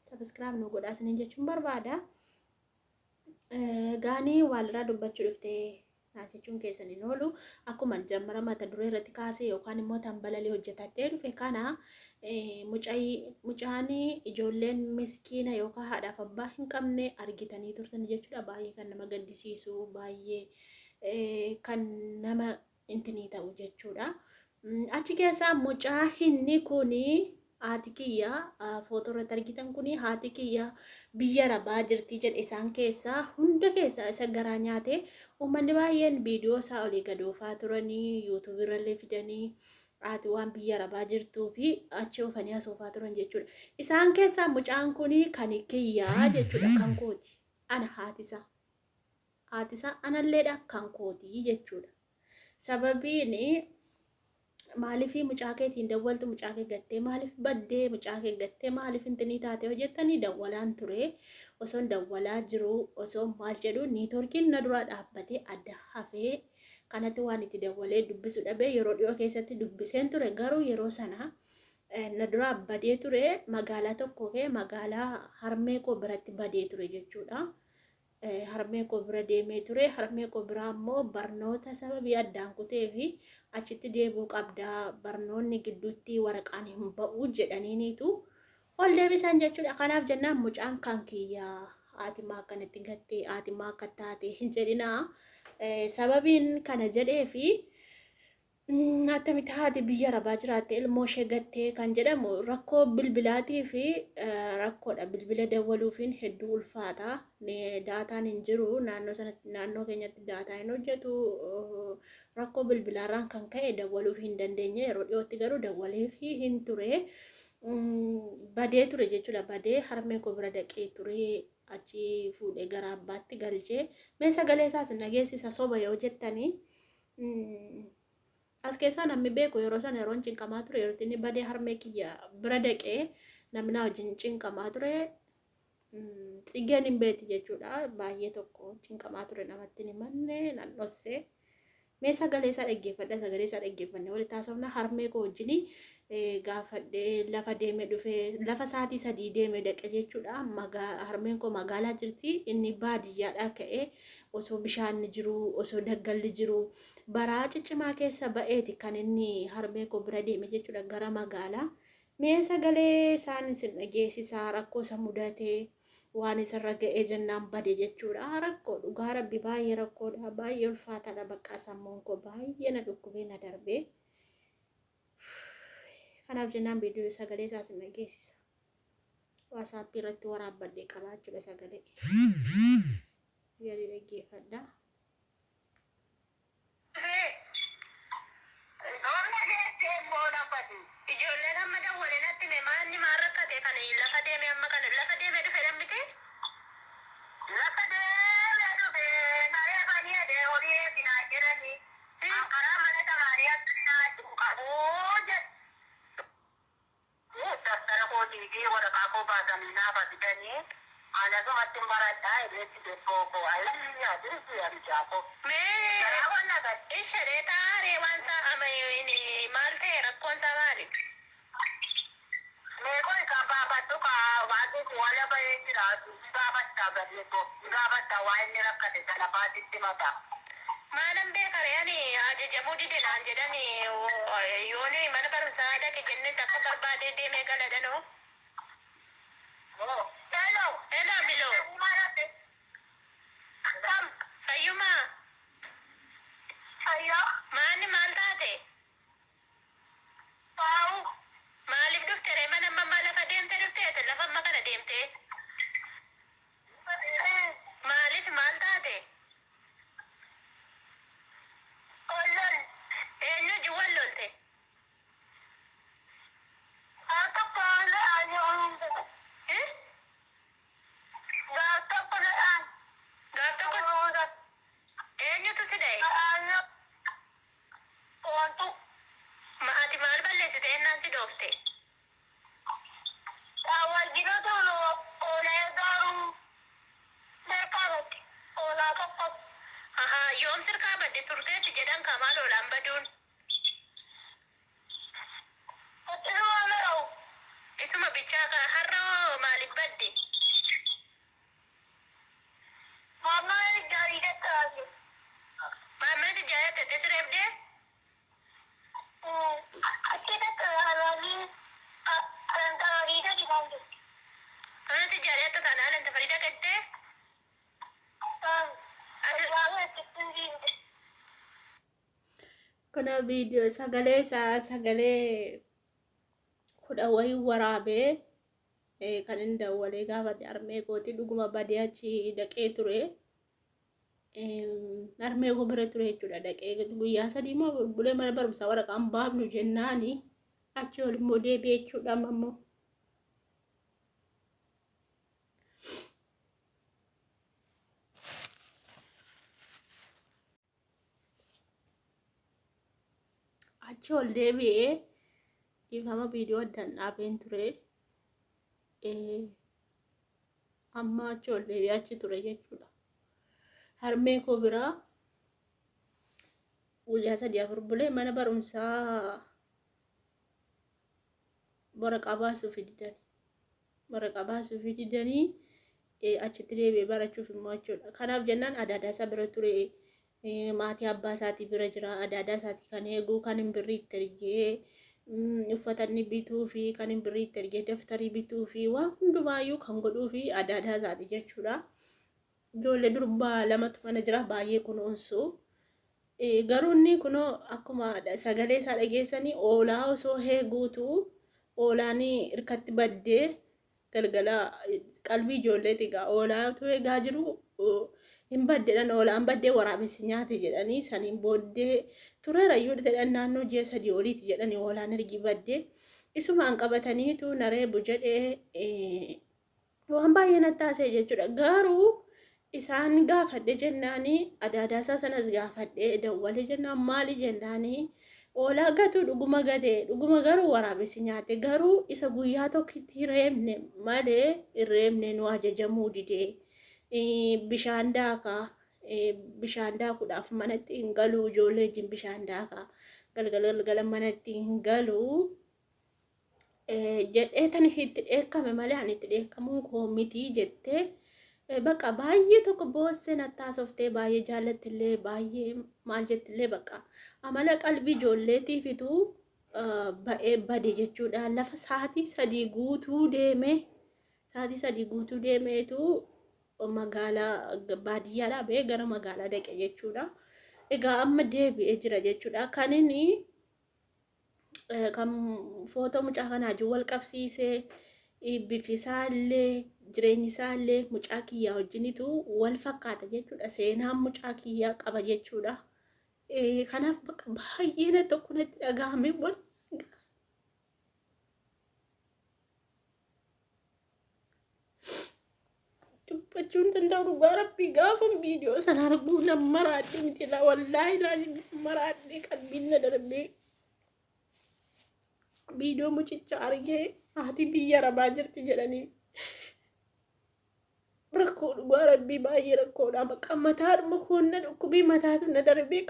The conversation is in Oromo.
Subscribe nu godhaa isiniin jechuun barbaada. Gaanii walirraa dubbachuu dhuftee naa jechuun keessan hin oolu. Akkuma jammara mata duree irratti kaasee yookaan immoo tambalalee hojjetadhee dhufe kana mucaan ijoolleen miskiina yookaan haadhaaf abbaa hin qabne argitanii turtan jechuudha. Baay'ee kan nama gaddisiisu, baay'ee kan nama intinii ta'u jechuudha. Achi keessaa mucaa inni kuni haati kiyya footoo irratti argitan kuni haati kiyya biyya arabaa jirti jedhe isaan keessaa hunda keessaa isa garaa nyaate uummanni baay'een viidiyoo isaa olii gad oofaa turanii yuutuub irrallee fidanii haati waan biyya arabaa jirtuu fi achi oofanii asoofaa turan jechuudha. Isaan keessaa mucaan kuni kan kiyyaa jechuudha, kan kooti. Ana haatisa analleedha kan kooti jechuudha. Sababiin maaliif mucaa keetiin dawwaltu mucaa kee gattee maaliif baddee mucaa kee gattee maaliif intinii taate hojjettanii dawwalaan ture osoon dawwalaa jiru osoo maal jedhu niitoorkiin na duraa dhaabbatee adda hafee kanatti waan itti dawwalee dubbisu dhabee yeroo dhiyoo keessatti dubbiseen ture garuu yeroo sana na duraa badee ture magaalaa tokko kee magaalaa harmee koo biratti badee ture jechuudha. Harmee koo bira deemee ture harmee koo biraa immoo barnoota sababii addaan kutee fi achitti deebuu qabdaa barnoonni gidduutti waraqaan hin ba'u jedhaniiniitu ol deebisan jechuudha. Kanaaf jennaan mucaan kan kiyyaa haatimaa akkanatti gattee haatimaa akka taate hin jedhinaa. Sababiin kana jedhee fi attamitti haati biyya arabaa jiraatte ilmoo ishee gattee kan jedhamu rakkoo bilbilaatii fi rakkoodha. Bilbila dawwaluufiin hedduu ulfaata. Daataan hin jiru naannoo keenyatti daataa hin hojjetu. Rakkoo bilbilaarraan kan ka'e dawwaluuf hin dandeenye yeroo dhiyootti garuu dawwaleef hin ture. Badee ture jechuudha. Badee harmee koo bira dhaqee ture achi fuudhee gara abbaatti galchee mee sagalee isaas nageessisa soba yoo jettanii. As keessaa namni beeku yeroo sana yeroon cinqamaa ture yeroo inni badee harmee kiyya bira dhaqee namni wajjin cinqamaa ture xiggeen hin beeti jechuudha. Baay'ee tokko cinqamaa ture namatti hin himanne nan dhosse. Mee sagalee isaa dhaggeeffadha. Sagalee isaa dhaggeeffannee walitti haasofna. Harmee koo wajjin gaafadhee lafa deemee dhufee lafa sa'aatii 3 deemee dhaqe jechuudha. Harmeen koo magaalaa jirti inni baadiyyaadhaa ka'ee osoo bishaan jiru osoo daggalli jiru baraa ciccimaa keessa ba'eeti kan inni harmee koo bira deeme jechuudha gara magaalaa. Mee sagalee isaan isin dhageessisaa rakkoo isa mudatee waan isarra ga'ee jennaan bade jechuudha. Rakkoo dhugaa rabbi baay'ee rakkoodha. Baay'ee ulfaataadha. Bakka sammuun koo baay'ee na dhukkubee na darbee. Kanaaf jennaan viidiyoo sagalee isaas isin dhageessisa. WhatsApp irratti waraabbadhee qabaachuudha sagalee. Gadi dhaggeeffadha. Ijoolleen amma dawwalee natti mee maanni maal rakkate kan lafa deeme amma kana lafa deeme dhufe lammite? Lafa deeme dhufe naree banii adee horii eebbinaa jirani. Karaa mana tamaarii akkanaa qabuu jedhu. Daftara kootii fi waraqaa koo baasanii naaf fidanii anasumatti baradhaa irratti deeffoo koo ayyaa dirsi abijaa koo. Mee ishee taaree waan isaa maal ta'e rakkoon isaa maali? Meekoo isaa baafadhu baasii wala bahee jiraatu gaafattaa gadeetoo gaafattaa waa inni rakkate sana baasitti mataa. Maalan beekare ani ajajamuu didelaan jedhani yooni mana barumsaa dhaqe jennes akka barbaadee deemee galadhanoo. Hello Bilo. Fayyumaa. Maanni maal taate? Maaliif dhufte ree mana amma lafa deemtee dhufteete lafa amma kana deemtee? Maaliif maal taate? Eenyu jiwwan lolte? Gaaf tokko eenyutu si dhaye? Ati maal balleessite ennaan si dhoofte? Yoom sirkaa badde turteetti jedhan kamaa lolaan baduun? isuma bichaa kan har'oo maaliif badde? Maammaan gaarii dhattaase. Maammaan tijaajila tasreebdee? Achi dhattaalaanii gaarii gadi naan jirti. Mana tijaajila kanaan anta Farida gattee? Kuna video sagalee kudha wayii waraabee kan inni dawwalee gaafa armee kooti dhuguma badee achi dhaqee ture. Armee koo bira ture jechuudha. Dhaqee guyyaa 3 moo bulee mana barumsaa waraqaan baafnu jennaani achi ol immoo deebi'ee jechuudha ammoo. Achi ol deebi'ee ifama viidiyoo addaan dhaabeen ture. Amma achi ol deebi'ee achi ture jechuudha. Harmee koo biraa guyyaa 3-4 bulee mana barumsaa waraqaa baasuuf didanii achitti deebi'ee barachuuf immoo jechuudha. Kanaaf jennaan adaadaa isaa bira ture. Maatii abbaa isaatii bira jira. Adaadaa isaatii kan eeguu, kan hin birriitti ergee uffata inni bituu fi kan hin birriitti ergee daftarii bituu fi waan hundumaayyuu kan godhuu fi adaadaa isaatii jechuudha. Ijoollee durbaa 2tu mana jira baay'ee kunuunsu. Garuu inni kunoo akkuma sagalee isaa dhageessanii oolaa osoo eeguutu oolaan hirkatti baddee galgala qalbii ijoolleeti egaa oolaatu eegaa jiru. Hin baddeedhaan oolaan baddee waraabessi nyaate jedhanii saniin booddee tureerayyuu jedhan naannoo ji'a 3 oliiti jedhanii oolaan ergi baddee isumaan qabataniitu nareebu jedhee waan baay'ee nattaasee jechuudha. Garuu isaan gaafadhe jennaanii adaadaasaa sanas gaafadhe dawwalee jennaan maali jennaanii oolaa gatu dhuguma gate dhuguma garuu waraabessi nyaate garuu isa guyyaa tokkitti reebne malee irreebne nu ajajamuu didee. Bishaan daakuudhaaf manatti hin galuu ijoollee wajjin bishaan daakaa galgala manatti hin galuu jedhee tan itti dheekkame malee ani itti dheekkamuun koo miti jettee bakka baay'ee tokko boossee nattaasoftee baay'ee jaallattillee baay'ee maal jettillee bakka amala qalbii ijoolleetiifitu ba'ee bade jechuudha. Lafa sa'aatii 3 guutuu deemeetu magaalaa baadiyyaadhaa ba'ee gara magaalaa dhaqe jechuudha. Egaa amma deebi'ee jira jechuudha. Kan inni kan footoo mucaa kanaa wajjin wal qabsiisee bifisaallee jireenyi isaallee mucaa kiyyaa wajjinitu wal fakkaata jechuudha. Seenaan mucaa kiyyaa qaba jechuudha. Kanaaf bakka baay'ee na tokko natti dhagahame wal dubbachuun danda'u dhugaa rabbii gaafa viidiyoo sana arguu nama maraadhe miti la wallaahi laazim maraadhe qalbiin na darbee viidiyoo mucicha argee haati biyya arabaa jirti jedhanii rakkoo dhugaa rabbii baay'ee rakkoodha. Bakka mataadhuma koonna dhukkubii mataatu na darbee